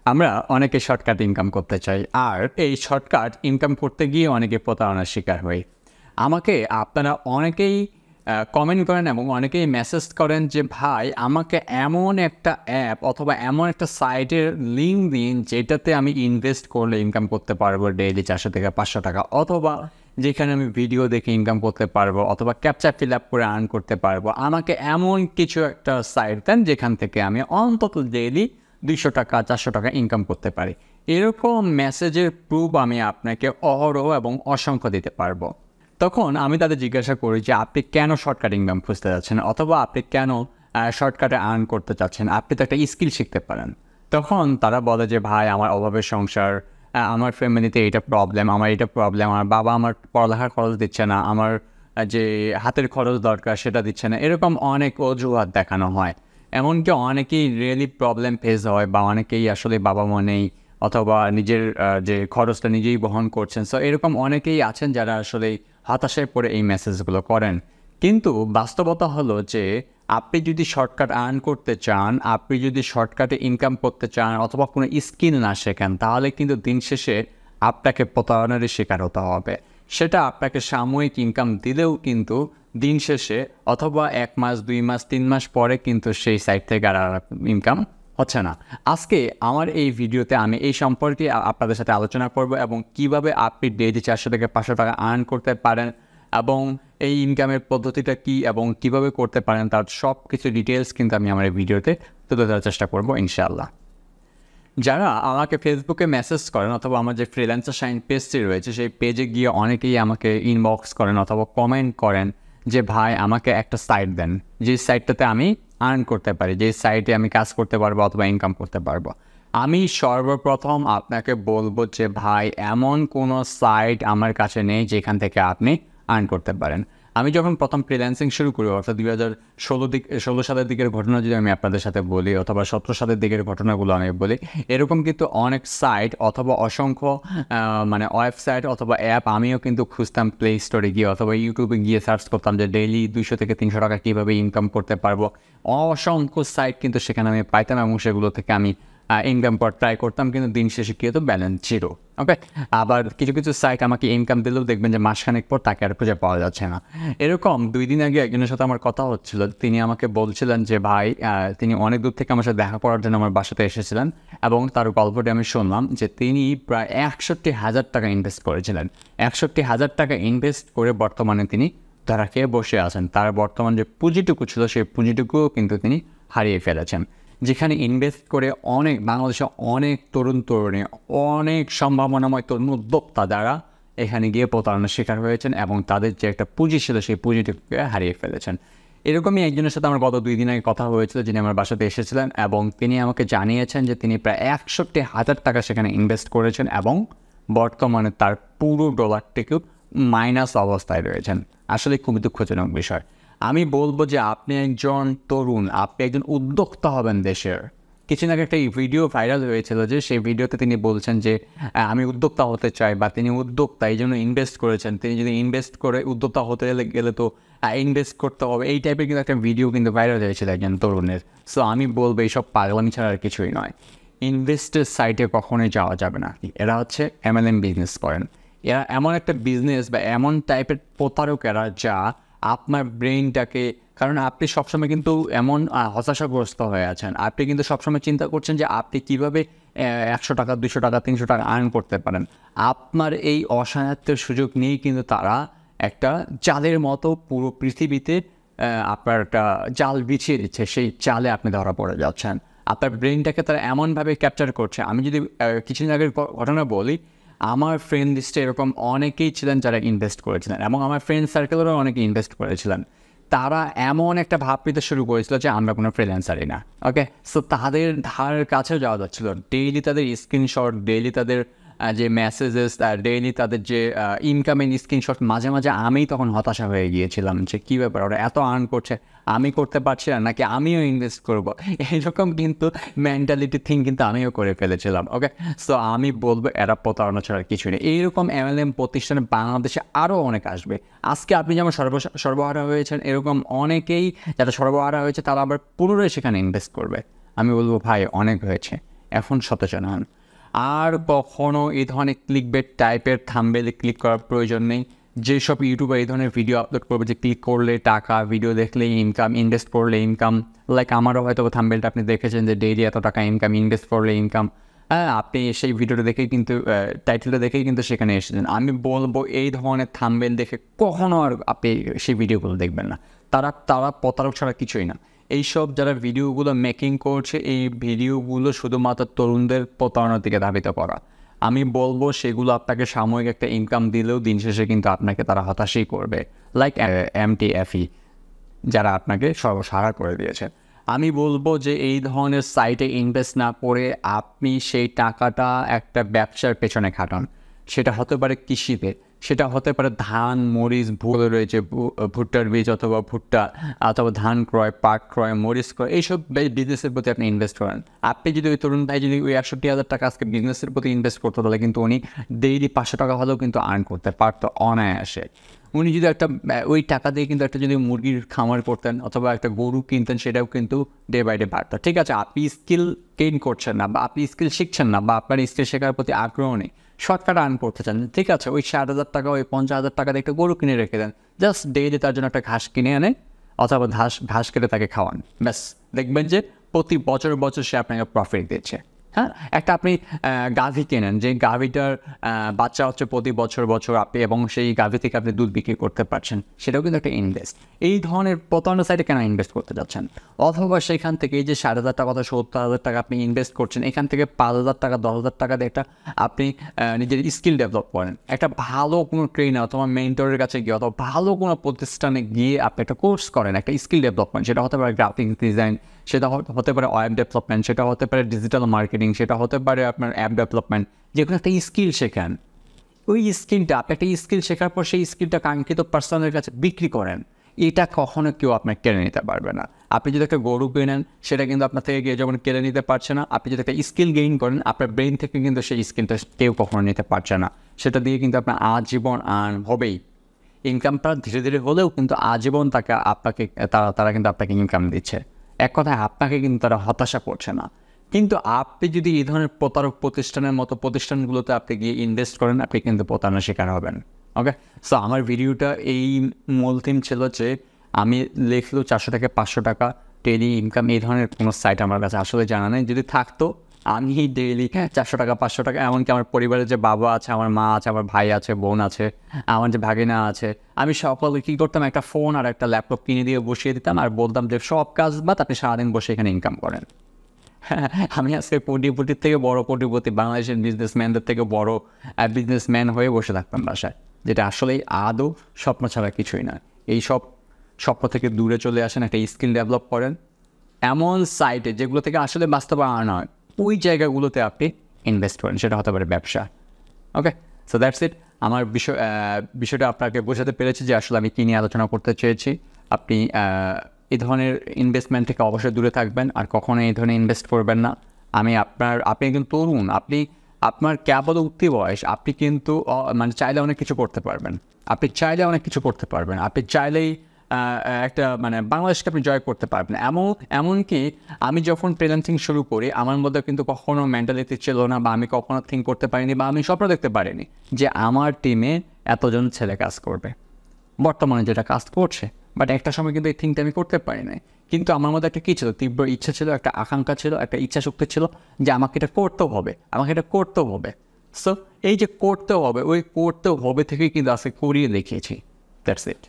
আমরা অনেকে shortcut income করতে চাই, আর এই শর্টকাট ইনকাম করতে গিয়ে অনেকে প্রতারণার শিকার হই। আমাকে আপনারা অনেকেই কমেন্ট করেন এবং অনেকেই মেসেজ করেন যে ভাই আমাকে এমন একটা অ্যাপ অথবা এমন একটা সাইটের লিঙ্ক দিন যেটাতে আমি ইনভেস্ট করলে ইনকাম করতে পারবো ডেইলি 400 থেকে 500 টাকা, অথবা যেখানে আমি ভিডিও দেখে ইনকাম করতে পারবো, অথবা ক্যাপচার ফিল আপ করে আর্ন করতে পারবো। আমাকে এমন কিছু একটা সাইট দেন যেখান থেকে আমি অন্তত ডেইলি 200 টাকা 400 টাকা ইনকাম করতে পারি। এরকম মেসেজের প্রুফ আমি আপনাকে অহরহ এবং অসংখ্য দিতে পারবো। তখন আমি তাদের জিজ্ঞাসা করি যে আপনি কেন শর্টকাট ইনকাম খুঁজতে যাচ্ছেন, অথবা আপনি কেন শর্টকাটে আর্ন করতে চাচ্ছেন, আপনি তো একটা স্কিল শিখতে পারেন। তখন তারা বলে যে ভাই আমার অভাবের সংসার, আমার ফ্যামিলিতে এটা প্রবলেম, আমার বাবা আমার পড়ালেখার খরচ দিচ্ছে না, আমার যে হাতের খরচ দরকার সেটা দিচ্ছে না। এরকম অনেক অজুহাত দেখানো হয়। এমনকি অনেকেই রিয়েলি প্রবলেম ফেস হয়, বা অনেকেই আসলে বাবা মা নেই, অথবা নিজের যে খরচটা নিজেই বহন করছেন। সো এরকম অনেকেই আছেন যারা আসলে হতাশায় পড়ে এই মেসেজগুলো করেন। কিন্তু বাস্তবতা হলো যে আপনি যদি শর্টকাট আর্ন করতে চান, আপনি যদি শর্টকাটে ইনকাম করতে চান, অথবা কোনো স্কিল না শেখেন, তাহলে কিন্তু দিন শেষে আপনাকে প্রতারণারই শিকার হতে হবে। সেটা আপনাকে সাময়িক ইনকাম দিলেও কিন্তু দিন শেষে অথবা 1 মাস 2 মাস 3 মাস পরে কিন্তু সেই সাইট থেকে আর ইনকাম হচ্ছে না। আজকে আমার এই ভিডিওতে আমি এই সম্পর্কে আপনাদের সাথে আলোচনা করব, এবং কিভাবে আপনি ডেইলি 400 থেকে 500 টাকা আর্ন করতে পারেন, এবং এই ইনকামের পদ্ধতিটা কী এবং কিভাবে করতে পারেন তার সব কিছু ডিটেলস কিন্তু আমি আমার এই ভিডিওতে তুলে ধরার চেষ্টা করব ইনশাআল্লাহ। যারা আমাকে ফেসবুকে মেসেজ করেন, অথবা আমার যে ফ্রিল্যান্সার শাইন পেজটি রয়েছে সেই পেজে গিয়ে অনেকেই আমাকে ইনবক্স করেন অথবা কমেন্ট করেন যে ভাই আমাকে একটা সাইট দেন, যে সাইটটাতে আমি আর্ন করতে পারি, যে সাইটে আমি কাজ করতে পারবো অথবা ইনকাম করতে পারবো। আমি সর্বপ্রথম আপনাকে বলবো যে ভাই এমন কোনো সাইট আমার কাছে নেই যেখান থেকে আপনি আর্ন করতে পারেন। আমি যখন প্রথম ফ্রিল্যান্সিং শুরু করি, অর্থাৎ 2016 সালের দিকের ঘটনা যদি আমি আপনাদের সাথে বলি, অথবা 17 সালের দিকের ঘটনাগুলো আমি বলি, এরকম কিন্তু অনেক সাইট অথবা অসংখ্য ওয়েবসাইট অথবা অ্যাপ আমিও কিন্তু খুঁজতাম প্লে স্টোরে গিয়ে, অথবা ইউটিউবে গিয়ে সার্চ করতাম যে ডেইলি 200 থেকে 300 টাকা কীভাবে ইনকাম করতে পারবো। অসংখ্য সাইট কিন্তু সেখানে আমি পাইতাম, এবং সেগুলো থেকে আমি ইনকাম করার ট্রাই করতাম, কিন্তু দিন শেষে কী হতো, ব্যালেন্স জিরো। ওকে, আবার কিছু কিছু সাইট আমাকে ইনকাম দিলেও দেখবেন যে মাসখানেক পর তাকে আর খুঁজে পাওয়া যাচ্ছে না। এরকম 2 দিন আগে একজনের সাথে আমার কথা হচ্ছিল। তিনি আমাকে বলছিলেন যে ভাই তিনি অনেক দূর থেকে আমার সাথে দেখা করার জন্য আমার বাসাতে এসেছিলেন, এবং তার গল্পটি আমি শুনলাম যে তিনি প্রায় 61,000 টাকা ইনভেস্ট করেছিলেন। 61,000 টাকা ইনভেস্ট করে বর্তমানে তিনি ধরা খেয়ে বসে আছেন। তার বর্তমান যে পুঁজিটুকু ছিল সেই পুঁজিটুকুও কিন্তু তিনি হারিয়ে ফেলেছেন। যেখানে ইনভেস্ট করে বাংলাদেশে অনেক তরুণ তরুণী, অনেক সম্ভাবনাময় তরুণ উদ্যোক্তা যারা এখানে গিয়ে প্রতারণার শিকার হয়েছেন, এবং তাদের যে একটা পুঁজি ছিল সেই পুঁজিটিকে হারিয়ে ফেলেছেন। এরকমই একজনের সাথে আমার গত 2 দিন আগে কথা হয়েছিল, যিনি আমার বাসাতে এসেছিলেন, এবং তিনি আমাকে জানিয়েছেন যে তিনি প্রায় 61,000 টাকা সেখানে ইনভেস্ট করেছেন, এবং বর্তমানে তার পুরো ডলারটিকেও মাইনাস অবস্থায় রয়েছেন। আসলে খুবই দুঃখজনক বিষয়। আমি বলবো যে আপনি একজন তরুণ, আপনি একজন উদ্যোক্তা হবেন দেশের। কিছুদিন আগে একটা ভিডিও ভাইরাল হয়েছিল, যে সেই ভিডিওতে তিনি বলছেন যে আমি উদ্যোক্তা হতে চাই, বা তিনি উদ্যোক্তা এই জন্য ইনভেস্ট করেছেন। তিনি যদি ইনভেস্ট করে উদ্যোক্তা হতে গেলে তো ইনভেস্ট করতে হবে, এই টাইপের কিন্তু একটা ভিডিও কিন্তু ভাইরাল হয়েছিল একজন তরুণের। সো আমি বলবো এইসব পাগলামি ছাড়া আর কিছুই নয়। ইনভেস্টের সাইটে কখনোই যাওয়া যাবে না। এরা হচ্ছে MLM বিজনেস করেন। এরা এমন একটা বিজনেস বা এমন টাইপের প্রতারকেরা যা আপনার ব্রেইনটাকে, কারণ আপনি সবসময় কিন্তু এমন হতাশাগ্রস্ত হয়ে আছেন, আপনি কিন্তু সবসময় চিন্তা করছেন যে আপনি কীভাবে 100 টাকা 200 টাকা 300 টাকা আর্ন করতে পারেন। আপনার এই অসায়ত্তের সুযোগ নিয়েই কিন্তু তারা একটা জালের মতো পুরো পৃথিবীতে আপনার একটা জাল বিছিয়ে দিচ্ছে, সেই জালে আপনি ধরা পড়ে যাচ্ছেন। আপনার ব্রেইনটাকে তারা এমনভাবে ক্যাপচার করছে। আমি যদি কিছুদিন আগের ঘটনা বলি, আমার ফ্রেন্ড লিস্টে এরকম অনেকেই ছিলেন যারা ইনভেস্ট করেছিলেন, এবং আমার ফ্রেন্ড সার্কেলেরও অনেকে ইনভেস্ট করেছিলেন। তারা এমন একটা ভাব পেতে শুরু করেছিল যে আমরা কোনো ফ্রিল্যান্সারই না। ওকে, সো তাদের ধার কাছেও যাওয়া যাচ্ছিল। ডেইলি তাদের স্ক্রিনশট, ডেইলি তাদের যে মেসেজেস, ডেইলি তাদের যে ইনকামিং স্ক্রিনশট, মাঝে মাঝে আমি তখন হতাশা হয়ে গিয়েছিলাম যে কী ব্যাপার, ওরা এত আর্ন করছে, আমি করতে পারছি না, নাকি আমিও ইনভেস্ট করব। এরকম কিন্তু মেন্টালিটি থিং কিন্তু আমিও করে ফেলেছিলাম। ওকে, সো আমি বলবো এরা প্রতারণা ছাড়া কিছু নেই। এইরকম MLM প্রতিষ্ঠানে বাংলাদেশে আরও অনেক আসবে। আজকে আপনি যেমন সর্বহারা হয়েছেন, এরকম অনেকেই যারা সর্বহারা হয়েছে তারা আবার পুনরায় সেখানে ইনভেস্ট করবে। আমি বলবো ভাই অনেক হয়েছে, এখন সচেতন হন। আর কখনো এই ধরনের ক্লিকবেট টাইপের থাম্বনেলে ক্লিক করার প্রয়োজন নেই। যেসব ইউটিউবার এই ধরনের ভিডিও আপলোড করবে যে ক্লিক করলে টাকা, ভিডিও দেখলে ইনকাম, ইনভেস্ট করলে ইনকাম, লাইক আমারও হয়তো থাম্বনেলটা আপনি দেখেছেন যে ডেইলি এত টাকা ইনকাম, ইনভেস্ট করলে ইনকাম, হ্যাঁ, আপনি সেই ভিডিওটা দেখেই কিন্তু টাইটেলটা দেখেই কিন্তু সেখানে এসেছেন। আমি বলবো এই ধরনের থাম্বনেল দেখে কখনো আর আপনি সেই ভিডিওগুলো দেখবেন না। তারা প্রতারক ছাড়া কিছুই না। এইসব যারা ভিডিওগুলো মেকিং করছে, এই ভিডিওগুলো শুধুমাত্র তরুণদের প্রতারণার দিকে ধাবিত করা। আমি বলবো সেগুলো আপনাকে সাময়িক একটা ইনকাম দিলেও দিন শেষে কিন্তু আপনাকে তারা হতাশই করবে, লাইক MTFE যারা আপনাকে সর্বসারা করে দিয়েছে। আমি বলবো যে এই ধরনের সাইটে ইনভেস্ট না করে আপনি সেই টাকাটা একটা ব্যবসার পেছনে খাটান। সেটা হতে পারে কৃষিতে, সেটা হতে পারে ধান, মরিচ, রয়েছে ভুট্টার বীজ অথবা ভুট্টা অথবা ধান ক্রয়, পাট ক্রয়, মরিচ ক্রয়, এইসব বিজনেসের প্রতি আপনি ইনভেস্ট করেন। আপনি যদি ওই তরুণ ভাই যদি ওই 61,000 টাকা আজকে বিজনেসের প্রতি ইনভেস্ট করতো, তাহলে কিন্তু উনি ডেইলি 500 টাকা হলেও কিন্তু আর্ন করতে পারতো অনায়াসে। উনি যদি একটা ওই টাকা দিয়ে কিন্তু একটা যদি মুরগির খামার করতেন অথবা একটা গরু কিনতেন, সেটাও কিন্তু ডে বাই ডে বাড়তো। ঠিক আছে, আপনি স্কিল গেইন করছেন না বা আপনি স্কিল শিখছেন না বা আপনার স্কিল শেখার প্রতি আগ্রহ নেই, শর্টকাট আর্ন করতে চান, ঠিক আছে, ওই 60,000 টাকা, ওই 50,000 টাকা দিয়ে একটা গরু কিনে রেখে দেন, জাস্ট ডেইলি তার জন্য একটা ঘাস কিনে আনে অথবা ঘাস কেটে তাকে খাওয়ান, ব্যাস, দেখবেন যে প্রতি বছর সে আপনাকে প্রফিট দিচ্ছে। হ্যাঁ, একটা আপনি গাভী কেনেন, যে গাভীটার বাচ্চা হচ্ছে প্রতি বছর আপনি, এবং সেই গাভী থেকে আপনি দুধ বিক্রি করতে পারছেন, সেটাও কিন্তু একটা ইনভেস্ট। এই ধরনের প্রতারণা সাইটে কেন ইনভেস্ট করতে যাচ্ছেন? অথবা সেখান থেকে এই যে 60,000 টাকা অথবা 70,000 টাকা আপনি ইনভেস্ট করছেন, এখান থেকে 5,000 টাকা 10,000 টাকা দিয়ে একটা আপনি নিজের স্কিল ডেভেলপ করেন, একটা ভালো কোনো ট্রেনার অথবা মেন্টরের কাছে গিয়ে অথবা ভালো কোনো প্রতিষ্ঠানে গিয়ে আপনি একটা কোর্স করেন, একটা স্কিল ডেভেলপমেন্ট, সেটা হতে পারে গ্রাফিক ডিজাইন, সেটা হতে পারে ওয়েব ডেভেলপমেন্ট, সেটা হতে পারে ডিজিটাল মার্কেটিং, সেটা হতে পারে আপনার অ্যাপ ডেভেলপমেন্ট, যেগুলো একটা স্কিল শেখান। ওই স্কিলটা আপনি একটা স্কিল শেখার পর সেই স্কিলটা কাঙ্ক্ষিত পার্সনের কাছে বিক্রি করেন, এটা কখনো কেউ আপনার কেড়ে নিতে পারবে না। আপনি যদি একটা গরু কেনেন, সেটা কিন্তু আপনার থেকে গিয়ে যখন কেড়ে নিতে পারছে না। আপনি যদি একটা স্কিল গেইন করেন, আপনার ব্রেন থেকে কিন্তু সেই স্কিলটা কেউ কখনো নিতে পারছে না। সেটা দিয়ে কিন্তু আপনার আজীবন আর্ন হবেই। ইনকামটা ধীরে ধীরে হলেও কিন্তু আজীবন তারা কিন্তু আপনাকে ইনকাম দিচ্ছে। এক কথায় আপনাকে কিন্তু তারা হতাশা করছে না। কিন্তু আপনি যদি এই ধরনের প্রতারক প্রতিষ্ঠানের মতো প্রতিষ্ঠানগুলোতে আপনি গিয়ে ইনভেস্ট করেন, আপনি কিন্তু প্রতারণার শিকার হবেন। ওকে, সো আমার ভিডিওটা এই মূল থিম ছিল যে আমি লিখলো 400 থেকে 500 টাকা ডেইলি ইনকাম, এই ধরনের কোনো সাইট আমার কাছে আসলে জানা নেই। যদি থাকতো আমি ডেইলি 400 টাকা 500 টাকা, এমনকি আমার পরিবারের যে বাবা আছে, আমার মা আছে, আমার ভাই আছে, বোন আছে, আমার যে ভাগিনা আছে, আমি সকলে কী করতাম, একটা ফোন আর একটা ল্যাপটপ কিনে দিয়ে বসিয়ে দিতাম আর বলতাম যে সব কাজ বাদ, আপনি সারাদিন বসে এখানে ইনকাম করেন। হ্যাঁ, আমি আজকে কোটিপতির থেকে বড় কোটিপতি, বাংলাদেশের বিজনেসম্যানদের থেকে বড় বিজনেসম্যান হয়ে বসে থাকতাম বাসায়, যেটা আসলেই আদৌ স্বপ্ন ছাড়া কিছুই না। এই সব স্বপ্ন থেকে দূরে চলে আসেন, একটা স্কিল ডেভেলপ করেন এমন সাইটে যেগুলো থেকে আসলে বাস্তবে আর্ন হয়, ওই জায়গাগুলোতে আপনি ইনভেস্ট করেন, সেটা হতে পারে ব্যবসা। ওকে, সো দ্যাটস ইট। আমার বিষয়টা আপনাকে বোঝাতে পেরেছি যে আসলে আমি কী নিয়ে আলোচনা করতে চেয়েছি। আপনি এই ধরনের ইনভেস্টমেন্ট থেকে অবশ্যই দূরে থাকবেন আর কখনো এই ধরনের ইনভেস্ট করবেন না। আপনি একজন তরুণ, আপনার কেবল উঠতি বয়স, আপনি কিন্তু মানে চাইলে অনেক কিছু করতে পারবেন। আপনি চাইলেই একটা মানে বাংলাদেশকে আপনি জয় করতে পারবেন। এমনকি আমি যখন ফ্রিল্যান্সিং শুরু করি, আমার মধ্যে কিন্তু কখনো মেন্টালিটি ছিল না, বা আমি কখনো থিঙ্ক করতে পারিনি, বা আমি স্বপ্ন দেখতে পারিনি যে আমার টিমে এতজন ছেলে কাজ করবে। বর্তমানে যেটা কাজ করছে, বাট একটা সময় কিন্তু এই থিঙ্কটা আমি করতে পারি নাই। কিন্তু আমার মধ্যে একটা কী ছিল, তীব্র ইচ্ছা ছিল, একটা আকাঙ্ক্ষা ছিল, একটা ইচ্ছা শক্তি ছিল যে আমাকে এটা করতেও হবে। সো এই যে করতেও হবে, ওই করতেও হবে থেকেই কিন্তু আজকে করিয়ে দেখিয়েছি। That's it.